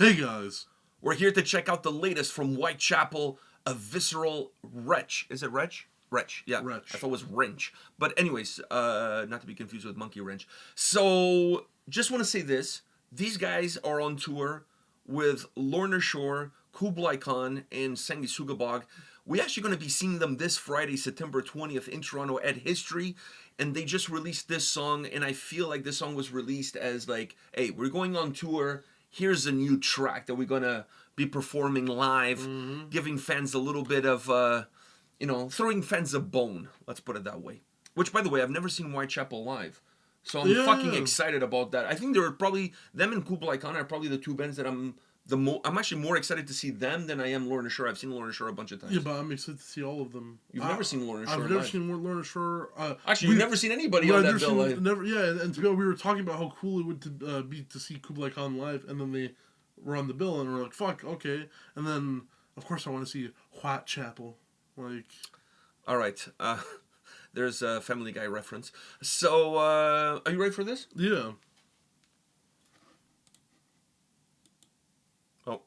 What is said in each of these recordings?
Hey guys. We're here to check out the latest from Whitechapel, a Visceral Retch. Is it Retch? Retch, yeah. Retch. I thought it was wrench. But anyways, not to be confused with monkey wrench. So, just want to say this. These guys are on tour with Lorna Shore, Kublai Khan, and Sanguisugabog. We're actually going to be seeing them this Friday, September 20th in Toronto at History. And they just released this song, and I feel like this song was released as like, hey, we're going on tour. Here's a new track that we're going to be performing live, giving fans a little bit of, throwing fans a bone. Let's put it that way. Which, by the way, I've never seen Whitechapel live. So I'm fucking excited about that. I think they're probably, them and Kublai Khan are probably the two bands that I'm actually more excited to see them than I am Lorna Shore. I've seen Lorna Shore a bunch of times. Yeah, but I'm excited to see all of them. You've never seen Lorna Shore I've never live. seen Lorna Shore. Actually, you've never seen anybody on that bill live. And to be honest, we were talking about how cool it would be to see Kublai Khan live, and then they were on the bill, and we're like, fuck, okay. And then, of course, I want to see Whitechapel. Like, all right. There's a Family Guy reference. So, are you ready for this? Yeah. Oh.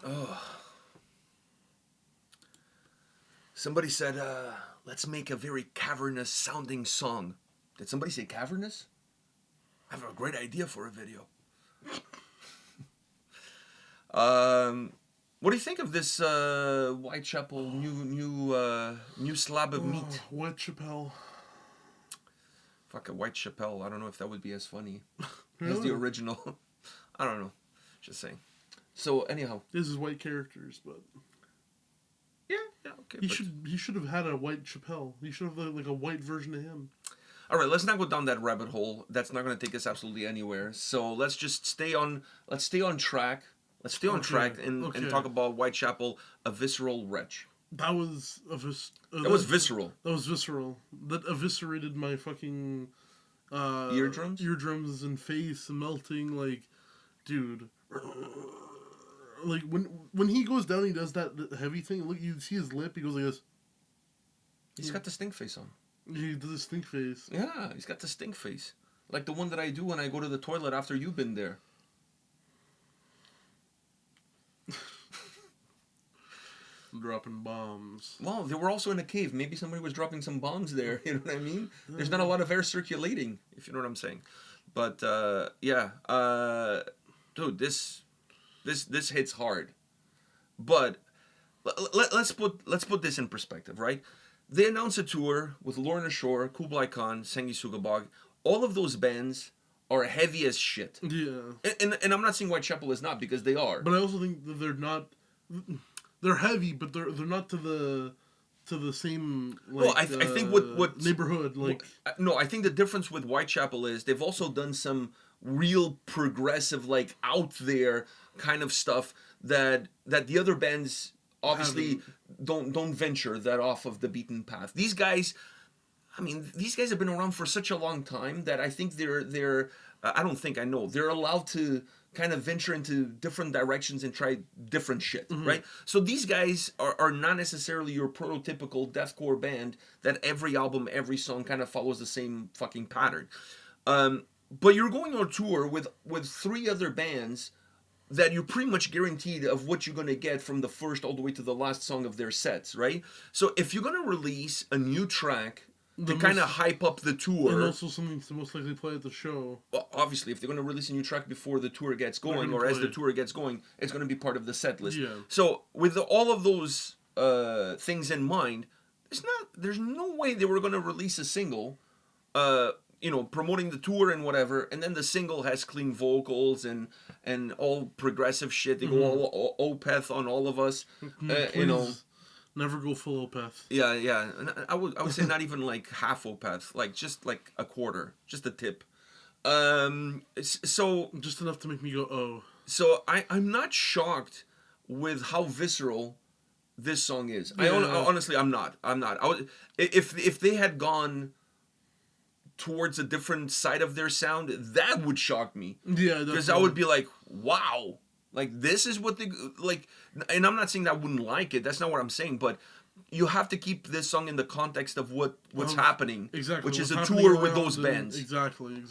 Oh. Somebody said, let's make a very cavernous sounding song. Did somebody say cavernous? I have a great idea for a video. What do you think of this Whitechapel new slab of meat? Whitechapel. Fuck a Whitechapel. I don't know if that would be as funny Really? as the original. I don't know. Just saying. So anyhow, This is white characters, but yeah, okay. he should have had a white Chappelle. He should have like a white version of him. All right, let's not go down that rabbit hole. That's not going to take us absolutely anywhere. So let's just stay on. Let's stay on track. Let's stay on track and talk about Whitechapel, A Visceral Retch. That was That was visceral. That was visceral. That eviscerated my fucking Eardrums and face melting. Like, dude, like when he goes down, he does that heavy thing. Look, you see his lip. He goes like this. He's got the stink face on. He does his stink face. Yeah, he's got the stink face, like the one that I do when I go to the toilet after you've been there. Dropping bombs. Well, they were also in a cave. Maybe somebody was dropping some bombs there. You know what I mean? There's not a lot of air circulating, if you know what I'm saying. But yeah, dude, this hits hard. But let's put this in perspective, right? They announced a tour with Lorna Shore, Kublai Khan, Sengi Sugabog. All of those bands are heavy as shit. Yeah. And I'm not saying Whitechapel is not, because they are. But I also think that they're not. They're heavy, but they're not to the same. Like, well, I think what neighborhood like. No, I think the difference with Whitechapel is they've also done some real progressive, like out there kind of stuff that the other bands obviously don't venture that off of the beaten path. These guys, I mean, these guys have been around for such a long time that I think they're I don't think I know they're allowed to kind of venture into different directions and try different shit, right? So these guys are not necessarily your prototypical deathcore band that every album, every song kind of follows the same fucking pattern. But you're going on tour with 3 other bands that you're pretty much guaranteed of what you're going to get from the first all the way to the last song of their sets, right? So if you're going to release a new track to kind of hype up the tour, and also something to most likely play at the show. Well, obviously, if they're going to release a new track before the tour gets going, or as the tour gets going, it's going to be part of the set list. Yeah. So with all of those things in mind, there's no way they were going to release a single, promoting the tour and whatever, and then the single has clean vocals and all progressive shit. They go all Opeth on all of us, Never go full Opeth. Yeah. I would say not even like half Opeth, like just like a quarter, just a tip. So just enough to make me go, oh. So I'm not shocked with how visceral this song is. Yeah. Honestly, I'm not. If they had gone towards a different side of their sound, that would shock me. Yeah, because I would be like, wow. Like, this is what they, like, and I'm not saying that I wouldn't like it. That's not what I'm saying. But you have to keep this song in the context of what's happening. Exactly. Which is a tour with those bands. Exactly.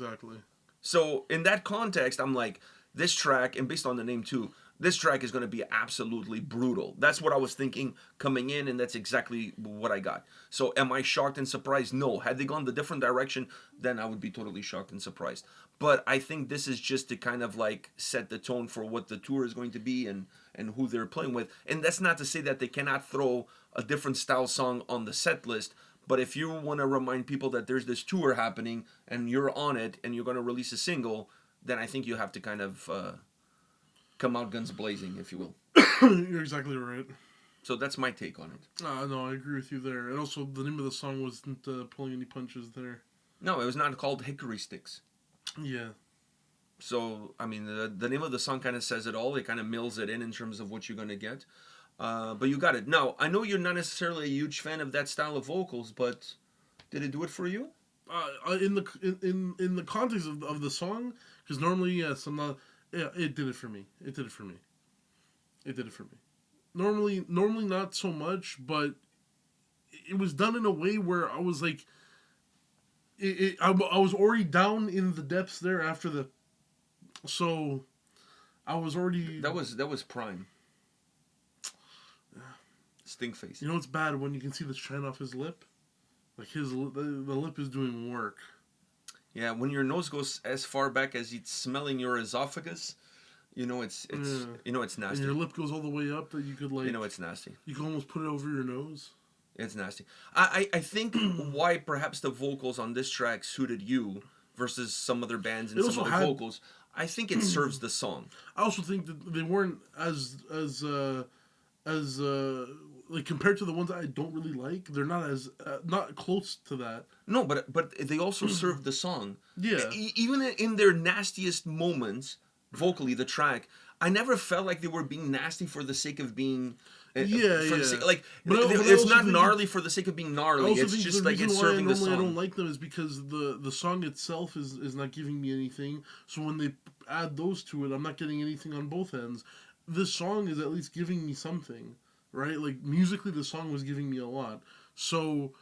So, in that context, I'm like, this track, and based on the name too, this track is going to be absolutely brutal. That's what I was thinking coming in, and that's exactly what I got. So, am I shocked and surprised? No. Had they gone the different direction, then I would be totally shocked and surprised. But I think this is just to kind of like set the tone for what the tour is going to be and who they're playing with. And that's not to say that they cannot throw a different style song on the set list. But if you want to remind people that there's this tour happening and you're on it and you're going to release a single, then I think you have to kind of come out guns blazing, if you will. You're exactly right. So that's my take on it. No, I agree with you there. And also, the name of the song wasn't pulling any punches there. No, it was not called Hickory Sticks. Yeah. So, I mean, the name of the song kind of says it all. It kind of mills it in terms of what you're going to get. But you got it. Now, I know you're not necessarily a huge fan of that style of vocals, but did it do it for you? In the context of the song, because normally, yes, I'm not. Yeah, it did it for me. Normally not so much, but it was done in a way where I was like, I was already down in the depths there after so I was already. That was prime. stink face. You know what's bad when you can see the shine off his lip? Like the lip is doing work. Yeah, when your nose goes as far back as it's smelling your esophagus, you know it's nasty. And your lip goes all the way up that you could like. You know it's nasty. You can almost put it over your nose. It's nasty. I think why perhaps the vocals on this track suited you versus some other bands and some other vocals. I think it serves the song. I also think that they weren't as like compared to the ones that I don't really like. They're not as not close to that. No, but they also served the song. Yeah. Even in their nastiest moments, vocally, the track, I never felt like they were being nasty for the sake of being. Like it's not gnarly for the sake of being gnarly. It's just like it's serving the song. I don't like them is because the song itself is not giving me anything. So when they add those to it, I'm not getting anything on both ends. This song is at least giving me something, right? Like musically, the song was giving me a lot. So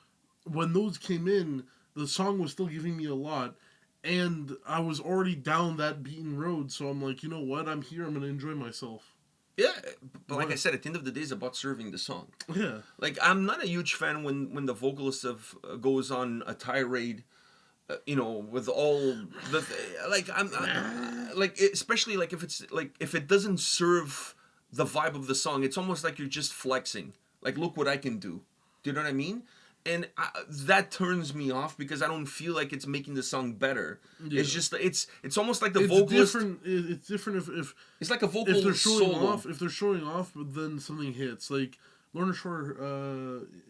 when those came in, the song was still giving me a lot. And I was already down that beaten road, so I'm like, you know what? I'm here. I'm gonna enjoy myself. Yeah, but like I said, at the end of the day, it's about serving the song. Yeah. Like I'm not a huge fan when the vocalist goes on a tirade, with all the especially like if it doesn't serve the vibe of the song, it's almost like you're just flexing. Like, look what I can do. Do you know what I mean? And that turns me off because I don't feel like it's making the song better. Yeah. It's just it's almost like the vocalist. It's different if it's like a vocal if they're showing solo. off. If they're showing off, but then something hits. Like Lorna Shore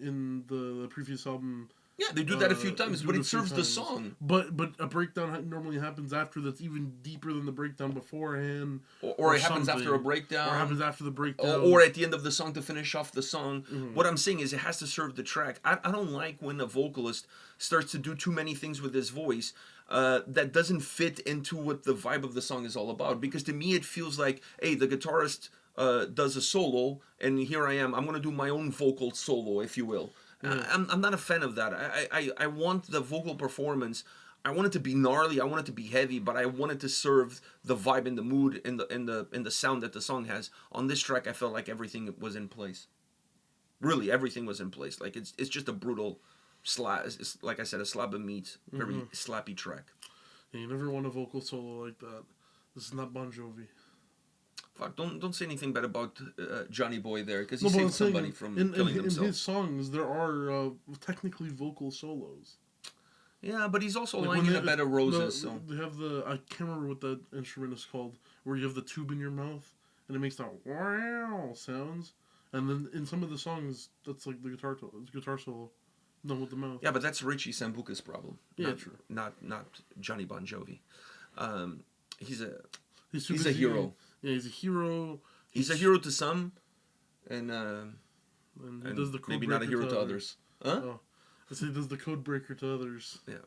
in the previous album. Yeah, they do that a few times, but it serves the song. But a breakdown normally happens after that's even deeper than the breakdown beforehand. Or it happens after a breakdown. Or happens after the breakdown. Or at the end of the song to finish off the song. Mm-hmm. What I'm saying is it has to serve the track. I don't like when a vocalist starts to do too many things with his voice that doesn't fit into what the vibe of the song is all about. Because to me it feels like, hey, the guitarist does a solo, and here I am. I'm going to do my own vocal solo, if you will. I'm not a fan of that. I want the vocal performance. I want it to be gnarly. I want it to be heavy, but I want it to serve the vibe and the mood and the sound that the song has. On this track, I felt like everything was in place. Really, everything was in place. Like it's just a brutal slab. It's, like I said, a slab of meat. Very slappy track. Yeah, you never want a vocal solo like that. This is not Bon Jovi. Fuck! Don't say anything bad about Johnny Boy there, because he saved somebody from killing himself. In his songs, there are technically vocal solos. Yeah, but he's also lying in a bed of roses. So they have I can't remember what that instrument is called, where you have the tube in your mouth and it makes that wow sounds, and then in some of the songs, that's like the guitar solo, done with the mouth. Yeah, but that's Richie Sambuca's problem. Yeah, true. Not Johnny Bon Jovi. He's a hero. Yeah, he's a hero. He's a hero to some, and he does the maybe not a hero to others. Huh? Oh, he does the code breaker to others. Yeah,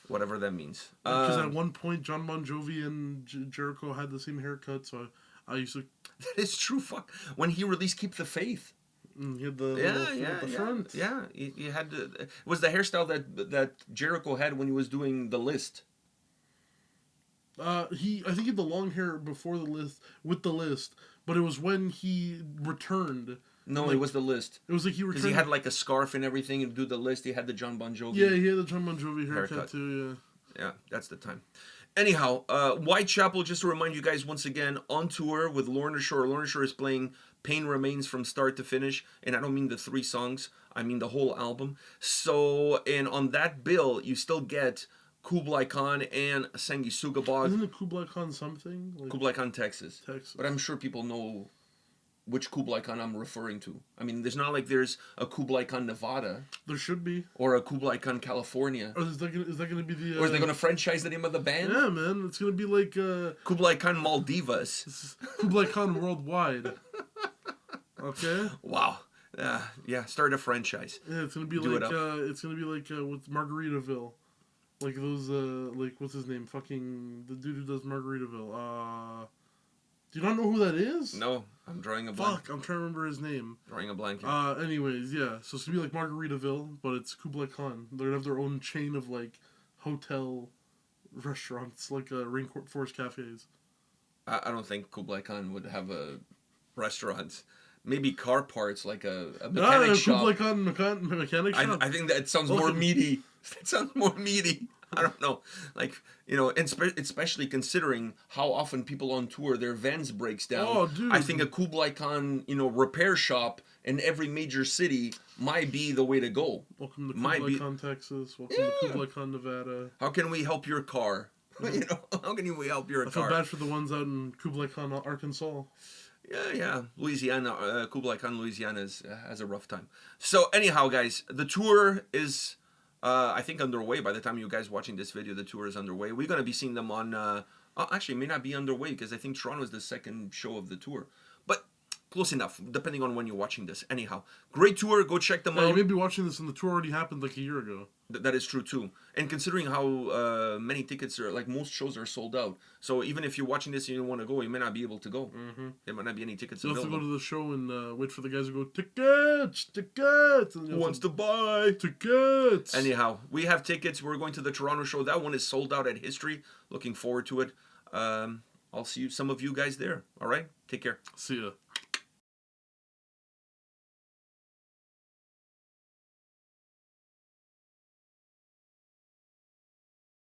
whatever that means. Because at one point, John Bon Jovi and Jericho had the same haircut, so I used to. That is true. Fuck. When he released "Keep the Faith." He had the front. Yeah, he had it was the hairstyle that Jericho had when he was doing The List. I think he had the long hair before with the list, but it was when he returned. No, it was The List. It was like he returned. Because he had like a scarf and everything and do The List. He had the John Bon Jovi. Yeah, he had the John Bon Jovi haircut too. Yeah, that's the time. Anyhow, Whitechapel, just to remind you guys once again, on tour with Lorna Shore. Lorna Shore is playing Pain Remains from start to finish, and I don't mean the 3 songs. I mean the whole album. So, and on that bill, you still get Kublai Khan and Sanguisugabogg. Isn't it Kublai Khan something? Like Kublai Khan, Texas. Texas. But I'm sure people know which Kublai Khan I'm referring to. I mean, there's not like there's a Kublai Khan, Nevada. There should be. Or a Kublai Khan, California. Or is that going to be the... Or is they going to franchise the name of the band? Yeah, man. It's going to be like... Kublai Khan, Maldivas. Kublai Khan Worldwide. Okay? Wow. Yeah, start a franchise. Yeah, it's going to be like with Margaritaville. Like those, like, what's his name? Fucking, the dude who does Margaritaville. Do you not know who that is? No, I'm drawing a blank. Fuck, I'm trying to remember his name. Drawing a blank here. Anyways, yeah. So it's going to be like Margaritaville, but it's Kublai Khan. They're going to have their own chain of, like, hotel restaurants, like, rainforest cafes. I don't think Kublai Khan would have a restaurant maybe car parts, like a Ah, mechanic shop. Kublai Khan mechanic shop. I think that sounds more Welcome. meaty. That sounds more meaty. I don't know. Like, you know, and especially considering how often people on tour, their vans breaks down. Oh, dude. I think a Kublai Khan, you know, repair shop in every major city might be the way to go. Welcome to Might Kublai be- Khan, Texas. Welcome Yeah. to Kublai Khan, Nevada. How can we help your car? You know, how can we help your I feel car? bad for the ones out in Kublai Khan, Arkansas. Yeah. Louisiana, Kublai Khan, Louisiana has a rough time. So anyhow, guys, the tour is, I think, underway. By the time you guys watching this video, the tour is underway. We're gonna be seeing them on. Actually, it may not be underway because I think Toronto is the second show of the tour, but close enough, depending on when you're watching this. Anyhow, great tour. Go check them Yeah, you out. may be watching this and the tour already happened like a year ago. That is true too. And considering how many tickets are, like most shows are sold out. So even if you're watching this and you want to go, you may not be able to go. Mm-hmm. There might not be any tickets You'll have to available. go to the show and wait for the guys to go, tickets! And Who you'll wants have to buy? tickets! Anyhow, we have tickets. We're going to the Toronto show. That one is sold out at History. Looking forward to it. I'll see some of you guys there. All right? Take care. See ya.